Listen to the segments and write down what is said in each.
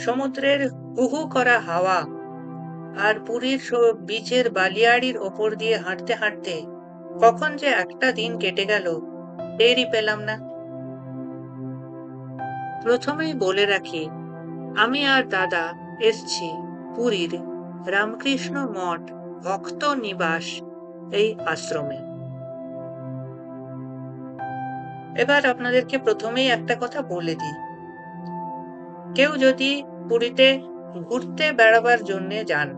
সমুদ্রের হুহু করা হাওয়া আর পুরীর বিচের বালিয়াড়ির ওপর দিয়ে হাঁটতে হাঁটতে কখন যে একটা দিন কেটে গেল টেরই পেলাম না। প্রথমেই বলে রাখি, আমি আর দাদা এসছি পুরীর রামকৃষ্ণ মঠ ভক্ত নিবাস এই আশ্রমে। এবার আপনাদেরকে প্রথমেই একটা কথা বলে দিই, কেউ যদি পুরীতে ঘুরতে বেড়াবার জন্য যান,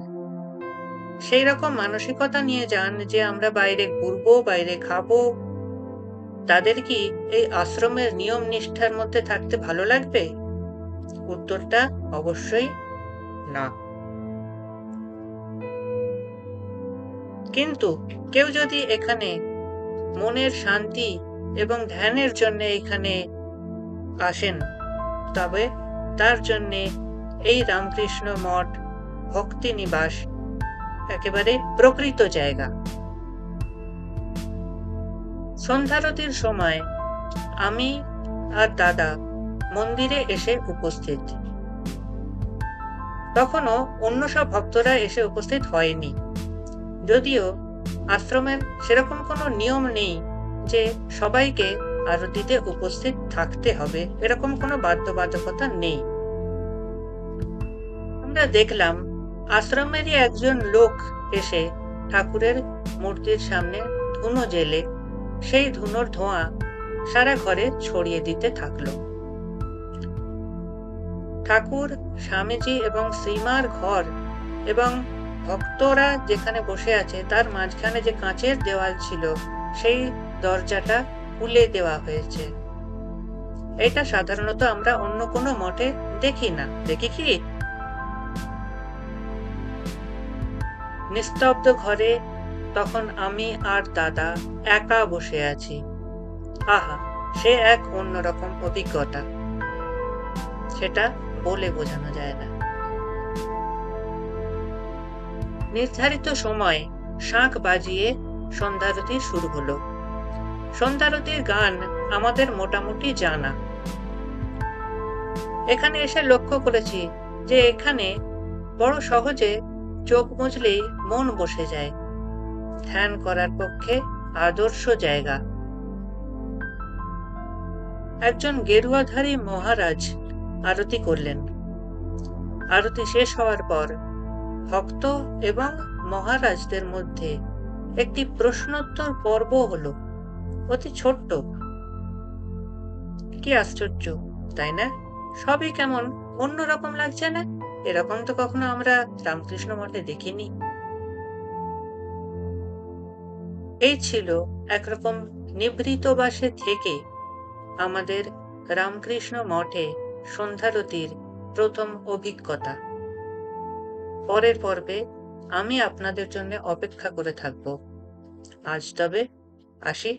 সেই রকম মানসিকতা নিয়ে যান যে আমরা বাইরে ঘুরবো, বাইরে খাবো, তাদের কি এই আশ্রমের নিয়ম নিষ্ঠার মধ্যে থাকতে ভালো লাগবে? উত্তরটা অবশ্যই না। কিন্তু কেউ যদি এখানে মনের শান্তি এবং ধ্যানের জন্য এখানে আসেন, তবে তার জন্য এই রামকৃষ্ণ মঠ ভক্তি নিবাস একেবারে প্রকৃত জায়গা। সন্ধ্যারতির সময় আমি আর দাদা মন্দিরে এসে উপস্থিত। তখনও অন্য সব ভক্তরা এসে উপস্থিত হয়নি, যদিও আশ্রমের সেরকম কোনো নিয়ম নেই যে সবাইকে আরতিতে উপস্থিত থাকতে হবে, এরকম কোনো বাধ্যবাধকতা নেই। আমরা দেখলাম আশ্রমেরই একজন লোক এসে ঠাকুরের মূর্তির সামনে ধুনো জ্বেলে সেই ধুনোর ধোঁয়া সারা ঘরে ছড়িয়ে দিতে থাকলো। ঠাকুর, স্বামীজি এবং শ্রীমার ঘর এবং ভক্তরা যেখানে বসে আছে তার মাঝখানে যে কাঁচের দেওয়াল ছিল সেই দরজাটা খুলে দেওয়া হয়েছে। এটা সাধারণত আমরা অন্য কোনো মঠে দেখি না। দেখি কি? নিস্তব্ধ ঘরে তখন আমি আর দাদা একা বসে আছি। আহা, সে এক অন্যরকম অভিজ্ঞতা, সেটা বলে বোঝানো যায় না। নির্ধারিত সময় শাঁখ বাজিয়ে সন্ধ্যারতি শুরু হলো। সন্ধ্যারতির গান আমাদের মোটামুটি জানা। এখানে এসে লক্ষ্য করেছি যে এখানে বড় সহজে চোখ মুছলেই মন বসে যায়। ধ্যান করার পক্ষে আদর্শ জায়গা। একজন গেরুয়াধারী মহারাজ আরতি করলেন। আরতি শেষ হওয়ার পর ভক্ত এবং মহারাজদের মধ্যে একটি প্রশ্নোত্তর পর্ব হলো, অতি ছোট্ট। কি আশ্চর্য, তাই না? সবই কেমন অন্যরকম লাগছে না? এরকম তো কখনো আমরা রামকৃষ্ণ মঠে দেখিনি। এই ছিল একরকম নিভৃত বাসে থেকে আমাদের রামকৃষ্ণ মঠে সন্ধ্যারতির প্রথম অভিজ্ঞতা। পরের পর্বে আমি আপনাদের জন্য অপেক্ষা করে থাকব। আজ তবে আসি।